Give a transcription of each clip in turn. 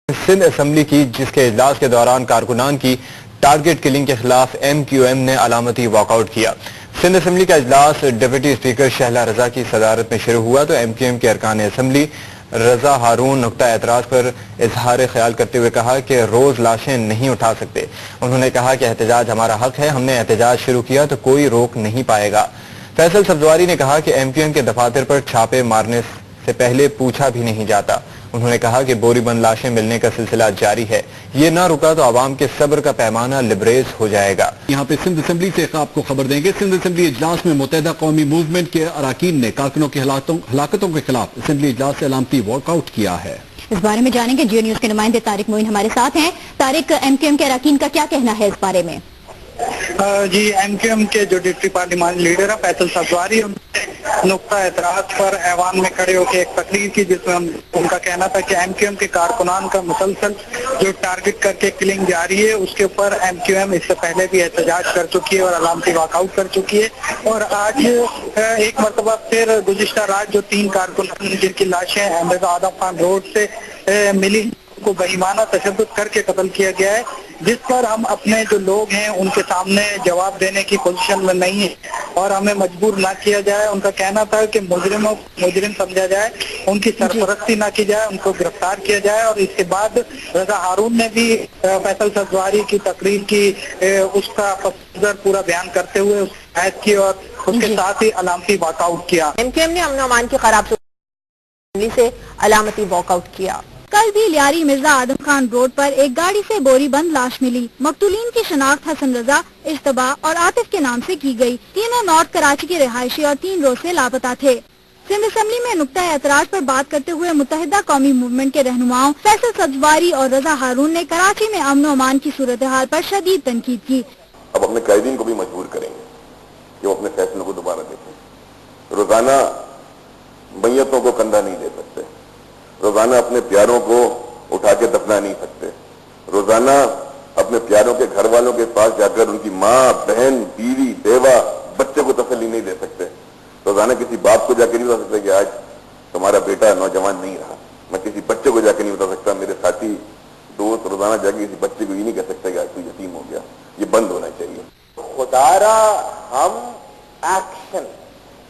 Sindh assembly کی جس کے اجلاس کے دوران کارکنان کی ٹارگٹ کلنگ کے خلاف ایم کیو ایم نے علامتی واک آؤٹ کیا۔ سندھ اسمبلی کا اجلاس ڈپٹی اسپیکر شہلا رضا کی صدارت میں شروع ہوا تو ایم کیو ایم کے ارکان اسمبلی رضا ہارون نقطہ اعتراض پر اظہار خیال کرتے ہوئے کہا کہ روز لاشیں نہیں اٹھا سکتے۔ انہوں نے کہا کہ احتجاج ہمارا حق ہے، ہم نے احتجاج شروع کیا تو کوئی روک نہیں پائے گا۔ فیصل سبزواری نے کہا کہ ایم کیو ایم کے دفاتر پر چھاپے مارنے سے پہلے پوچھا بھی نہیں جاتا۔ انہوں نے کہا کہ بوری بند لاشیں ملنے کا سلسلہ جاری ہے، یہ نہ رکا تو عوام کے صبر کا پیمانہ لبریز ہو جائے گا۔ یہاں پہ سندھ اسمبلی سے آپ کو خبر دیں گے، سندھ اسمبلی اجلاس میں متحدہ قومی موومنٹ کے اراکین نے کارکنوں کی ہلاکتوں کے خلاف اسمبلی اجلاس سے علامتی واک آؤٹ کیا ہے۔ اس بارے میں جانیں گے جیو نیوز کے نمائندے طارق معین ہمارے ساتھ ہیں۔ طارق، ایم کیو ایم کے اراکین کا کیا کہنا ہے اس بارے میں؟ جی، ایم کیو ایم کے جو ڈپٹی پارلیمانی لیڈر ہیں فیصل سبزواری نقطہ اعتراض پر ایوان میں کھڑے ہو کے ایک تقریر کی، جس میں ان کا کہنا تھا کہ ایم کیو ایم کے کارکنان کا مسلسل جو ٹارگٹ کر کے کلنگ جاری ہے، اس کے اوپر ایم کیو ایم اس سے پہلے بھی احتجاج کر چکی ہے اور علامتی واک آؤٹ کر چکی ہے۔ اور آج ایک مرتبہ پھر گزشتہ رات جو 3 کارکنان جن کی لاشیں مرزا آدم خان روڈ سے ملی کو بہیمانہ تشدد کر کے قتل کیا گیا ہے، جس پر ہم اپنے جو لوگ ہیں ان کے سامنے جواب دینے کی پوزیشن میں نہیں ہیں اور ہمیں مجبور نہ کیا جائے۔ ان کا کہنا تھا کہ مجرم سمجھا جائے، ان کی سرپرستی نہ کی جائے، ان کو گرفتار کیا جائے۔ اور اس کے بعد رضا ہارون نے بھی فیصل سبزواری کی تقریر کی، اس کا پس منظر پورا بیان کرتے ہوئے اس کی حمایت کی اور اس کے ساتھ ہی علامتی واک آؤٹ کیا۔ ایم کیو ایم نے امن و امان کی خراب صورت سے علامتی واک آؤٹ کیا۔ کل بھی لیاری مرزا آدم خان روڈ پر ایک گاڑی سے بوری بند لاش ملی۔ مقتولین کی شناخت حسن رضا، اجتبا اور عاطف کے نام سے کی گئی۔ تینوں نارتھ کراچی کے رہائشی اور 3 روز سے لاپتہ تھے۔ سندھ اسمبلی میں نقطہ اعتراض پر بات کرتے ہوئے متحدہ قومی موومنٹ کے رہنماؤں فیصل سبزواری اور رضا ہارون نے کراچی میں امن و امان کی صورتحال پر شدید تنقید کی۔ اب اپنے قائدین کو بھی مجبور کریں گے کہ وہ اپنے فیصلوں کو دوبارہ دیکھیں۔ روزانہ میتوں کو کندھا نہیں دے سکتے، روزانہ اپنے پیاروں کو اٹھا کے دفنا نہیں سکتے، روزانہ اپنے پیاروں کے گھر والوں کے پاس جا کر ان کی ماں، بہن، بیوی، بیوہ، بچے کو تسلی نہیں دے سکتے، روزانہ کسی باپ کو جا کے نہیں بتا سکتے کہ آج تمہارا بیٹا نوجوان نہیں رہا۔ میں کسی بچے کو جا کے نہیں بتا سکتا، میرے ساتھی دوست روزانہ جا کے کسی بچے کو یہ نہیں کہہ سکتا کہ آج تو یتیم ہو گیا۔ یہ بند ہونا چاہیے۔ خدارا ہم ایکشن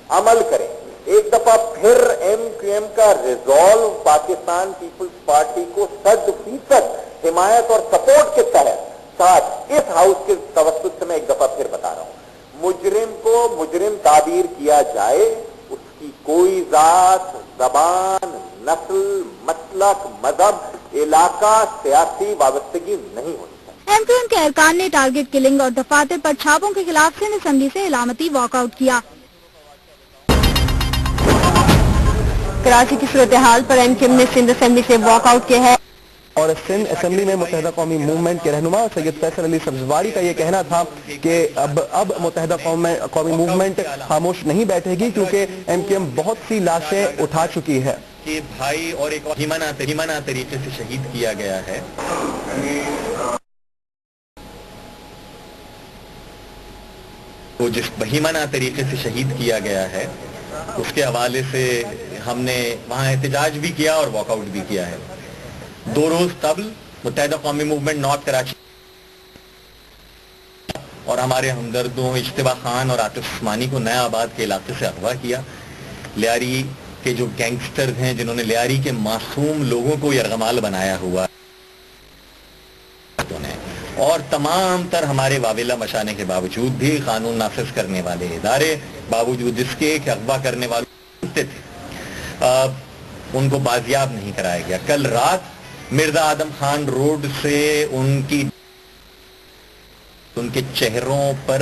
عمل کریں۔ ایک دفعہ پھر ایم کیو ایم کا ریزالو پاکستان پیپلز پارٹی کو 100% حمایت اور سپورٹ کے تحت ساتھ اس ہاؤس کے توسط سے میں ایک دفعہ پھر بتا رہا ہوں، مجرم کو مجرم تعبیر کیا جائے، اس کی کوئی ذات، زبان، نسل، مسلک، مذہب، علاقہ، سیاسی وابستگی نہیں ہونی۔ ایم کیو ایم کے ارکان نے ٹارگٹ کلنگ اور دفاتر پر چھاپوں کے خلاف سندھ اسمبلی سے علامتی واک آؤٹ کیا۔ کراچی کی صورتحال پر ایم کیو ایم نے سندھ اسمبلی سے واک آؤٹ کیا ہے اور سندھ اسمبلی میں متحدہ قومی موومنٹ کے رہنما سید فیصل علی سبزواری کا یہ کہنا تھا کہ اب متحدہ قومی موومنٹ خاموش نہیں بیٹھے گی کیونکہ ایم کیو ایم بہت سی لاشیں اٹھا چکی ہے۔ کہ بھائی اور ایک بہیمانہ طریقے سے شہید کیا گیا ہے، وہ جس بہیمانہ طریقے سے شہید کیا گیا ہے اس کے حوالے سے ہم نے وہاں احتجاج بھی کیا اور واک آؤٹ بھی کیا ہے۔ 2 روز قبل متحدہ قومی موومنٹ نارتھ کراچی اور ہمارے ہمدردوں اجتبا خان اور عاطف عثمانی کو نیا آباد کے علاقے سے اغوا کیا۔ لیاری کے جو گینگسٹر ہیں جنہوں نے لیاری کے معصوم لوگوں کو یرغمال بنایا ہوا اور تمام تر ہمارے واویلا مچانے کے باوجود بھی قانون نافذ کرنے والے ادارے باوجود اس کے کہ اغوا کرنے والے تھے ان کو بازیاب نہیں کرایا گیا۔ کل رات مرزا آدم خان روڈ سے ان کے چہروں پر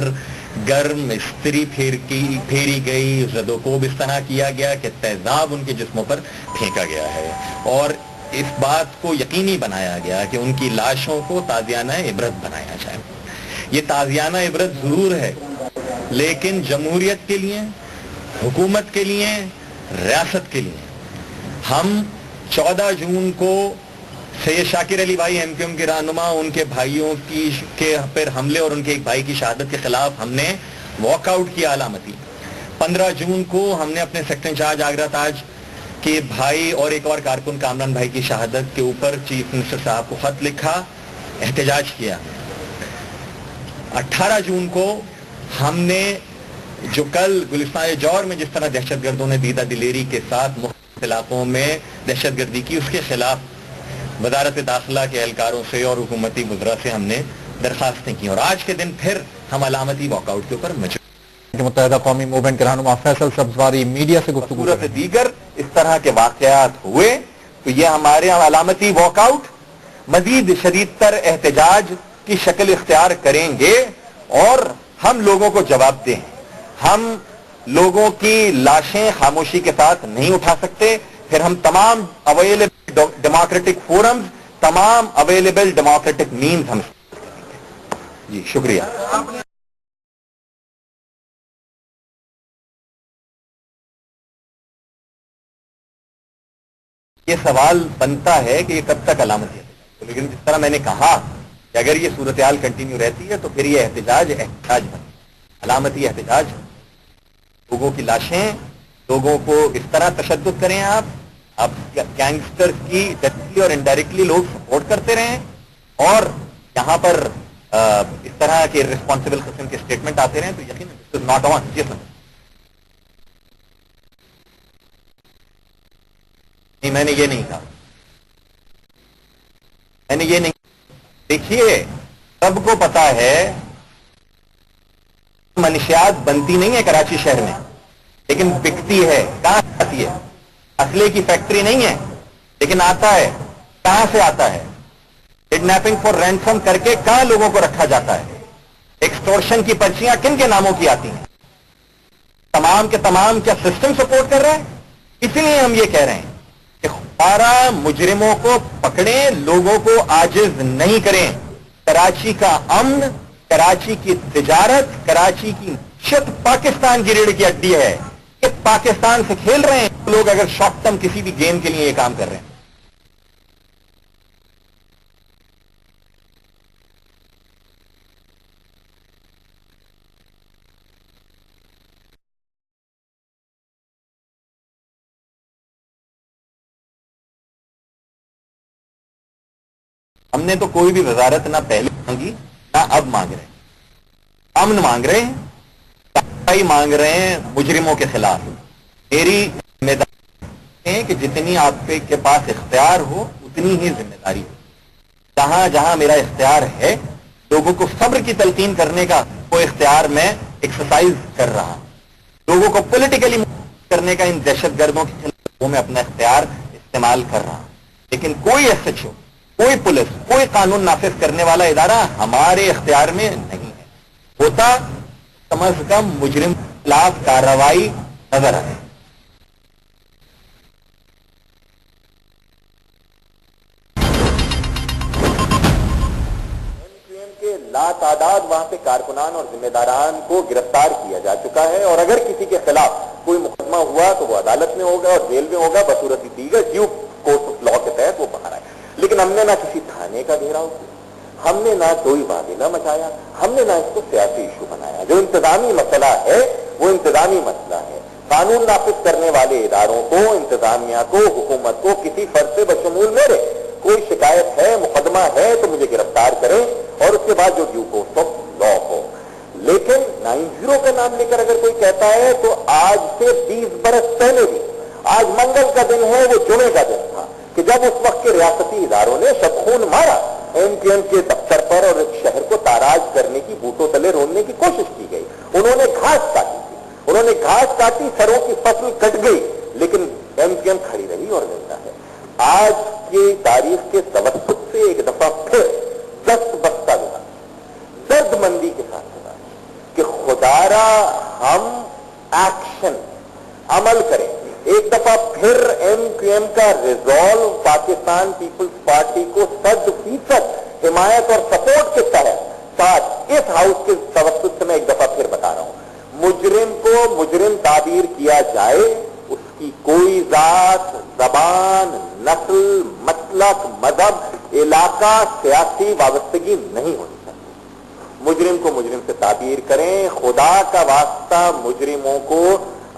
گرم استری پھیری گئی، زد و کوب اس طرح کیا گیا کہ تیزاب ان کے جسموں پر پھینکا گیا ہے اور اس بات کو یقینی بنایا گیا کہ ان کی لاشوں کو تازیانہ عبرت بنایا جائے۔ یہ تازیانہ عبرت ضرور ہے لیکن جمہوریت کے لیے، حکومت کے لیے، ریاست کے لیے ہم 14 جون کو سید شاکر علی بھائی ایم کیو ایم کے رہنما ان کے بھائیوں کے پر حملے اور ان کے ایک بھائی کی شہادت کے خلاف ہم نے واک آؤٹ کیا علامتی۔ 15 جون کو ہم نے اپنے سیکٹر انچارج آگرہ تاج کہ بھائی اور ایک اور کارکن کامران بھائی کی شہادت کے اوپر چیف منسٹر صاحب کو خط لکھا، احتجاج کیا۔ 18 جون کو ہم نے جو کل گلستان جوہر میں جس طرح دہشت گردوں نے دیدہ دلیری کے ساتھ مختلف علاقوں میں دہشت گردی کی، اس کے خلاف وزارت داخلہ کے اہلکاروں سے اور حکومتی وزراء سے ہم نے درخواستیں کی، اور آج کے دن پھر ہم علامتی واک آؤٹ کے اوپر متحدہ قومی موومنٹ کے رہنما فیصل سبزواری میڈیا سے گفتگو صورت دیگر اس طرح کے واقعات ہوئے تو یہ ہمارے علامتی واک آؤٹ مزید شدید تر احتجاج کی شکل اختیار کریں گے، اور ہم لوگوں کو جواب دیں۔ ہم لوگوں کی لاشیں خاموشی کے ساتھ نہیں اٹھا سکتے، پھر ہم تمام اویلیبل ڈیموکریٹک فورمز، تمام اویلیبل ڈیموکریٹک مینز ہم جی شکریہ۔ یہ سوال بنتا ہے کہ یہ کب تک علامتی ہے، لیکن جس طرح میں نے کہا کہ اگر یہ صورتحال کنٹینیو رہتی ہے تو پھر یہ احتجاج بن علامتی احتجاج، لوگوں کی لاشیں، لوگوں کو اس طرح تشدد کریں، آپ گینگسٹر کی ڈائریکٹلی اور انڈائریکٹلی لوگ سپورٹ کرتے رہیں، اور یہاں پر اس طرح کے ریسپانسبل قسم کے اسٹیٹمنٹ آتے رہیں، تو یقیناً دس از ناٹ آن۔ جی سر، میں نے یہ نہیں کہا، میں نے یہ نہیں، دیکھیے سب کو پتا ہے منشیات بنتی نہیں ہے کراچی شہر میں، لیکن بکتی ہے۔ کہاں سے آتی ہے؟ اسلحے کی فیکٹری نہیں ہے، لیکن آتا ہے۔ کہاں سے آتا ہے؟ کڈنیپنگ فار رینسم کر کے کہاں لوگوں کو رکھا جاتا ہے؟ ایکسٹورشن کی پرچیاں کن کے ناموں کی آتی ہیں؟ تمام کے تمام کیا سسٹم سپورٹ کر رہا ہے؟ اسی لیے ہم یہ کہہ رہے ہیں کہ خفارہ مجرموں کو پکڑیں، لوگوں کو عاجز نہیں کریں۔ کراچی کا امن، کراچی کی تجارت، کراچی کی معیشت پاکستان کی ریڑھ کی ہڈی ہے۔ کہ پاکستان سے کھیل رہے ہیں لوگ، اگر شارٹ ٹرم کسی بھی گیم کے لیے یہ کام کر رہے ہیں۔ ہم نے تو کوئی بھی وزارت نہ پہلے مانگی نہ اب مانگ رہے ہیں۔ امن مانگ رہے ہیں، کارروائی مانگ رہے ہیں مجرموں کے خلاف۔ میری ذمہ داری ہے کہ جتنی آپ کے پاس اختیار ہو اتنی ہی ذمہ داری ہو۔ جہاں جہاں میرا اختیار ہے، لوگوں کو صبر کی تلقین کرنے کا وہ اختیار میں ایکسرسائز کر رہا ہوں۔ لوگوں کو پولیٹیکلی کرنے کا ان دہشت گردوں کے خلاف میں اپنا اختیار استعمال کر رہا ہوں۔ لیکن کوئی ایس ایچ او، کوئی پولیس، کوئی قانون نافذ کرنے والا ادارہ ہمارے اختیار میں نہیں ہے۔ ہوتا کم از کم مجرم کے خلاف کارروائی نظر آئے۔ کے لا تعداد وہاں پہ کارکنان اور ذمہ داران کو گرفتار کیا جا چکا ہے، اور اگر کسی کے خلاف کوئی مقدمہ ہوا تو وہ عدالت میں ہوگا اور جیل میں ہوگا، بصورت دیگر ڈیو کورس آف لا کے تحت وہ باہر آئے۔ لیکن ہم نے نہ کسی تھانے کا گھیراؤ کیا، ہم نے نہ کوئی واقعہ مچایا، ہم نے نہ اس کو سیاسی ایشو بنایا۔ جو انتظامی مسئلہ ہے وہ انتظامی مسئلہ ہے۔ قانون نافذ کرنے والے اداروں کو، انتظامیہ کو، حکومت کو، کسی فرد سے بشمول میرے کوئی شکایت ہے، مقدمہ ہے تو مجھے گرفتار کریں، اور اس کے بعد جو ڈیو کورس آف لا ہو۔ لیکن 90 کا نام لے کر اگر کوئی کہتا ہے تو آج سے 20 برس پہلے بھی، آج منگل کا دن ہے، وہ جمعے کا دن تھا کہ جب اس وقت کے ریاستی اداروں نے شب خون مارا ایم کیو ایم کے دفتر پر، اور ایک شہر کو تاراج کرنے کی، بوٹوں تلے روننے کی کوشش کی گئی۔ انہوں نے گھاس کاٹی تھی، انہوں نے گھاس کاٹی، سروں کی فصل کٹ گئی، لیکن ایم کیو ایم کھڑی رہی اور زندہ ہے۔ آج کی تاریخ کے توسط سے ایک دفعہ پھر دست بستہ ہوا، درد مندی کے ساتھ ہوا کہ خدارا ہم ایکشن عمل کریں۔ ایک دفعہ پھر ایم کیو ایم کا ریزالو پاکستان پیپلز پارٹی کو 100% حمایت اور سپورٹ کے تحت ساتھ اس ہاؤس کے توسط سے میں ایک دفعہ پھر بتا رہا ہوں، مجرم کو مجرم تعبیر کیا جائے، اس کی کوئی ذات، زبان، نسل، مسلک، مذہب، علاقہ، سیاسی وابستگی نہیں ہونی چاہیے۔ مجرم کو مجرم سے تعبیر کریں، خدا کا واسطہ مجرموں کو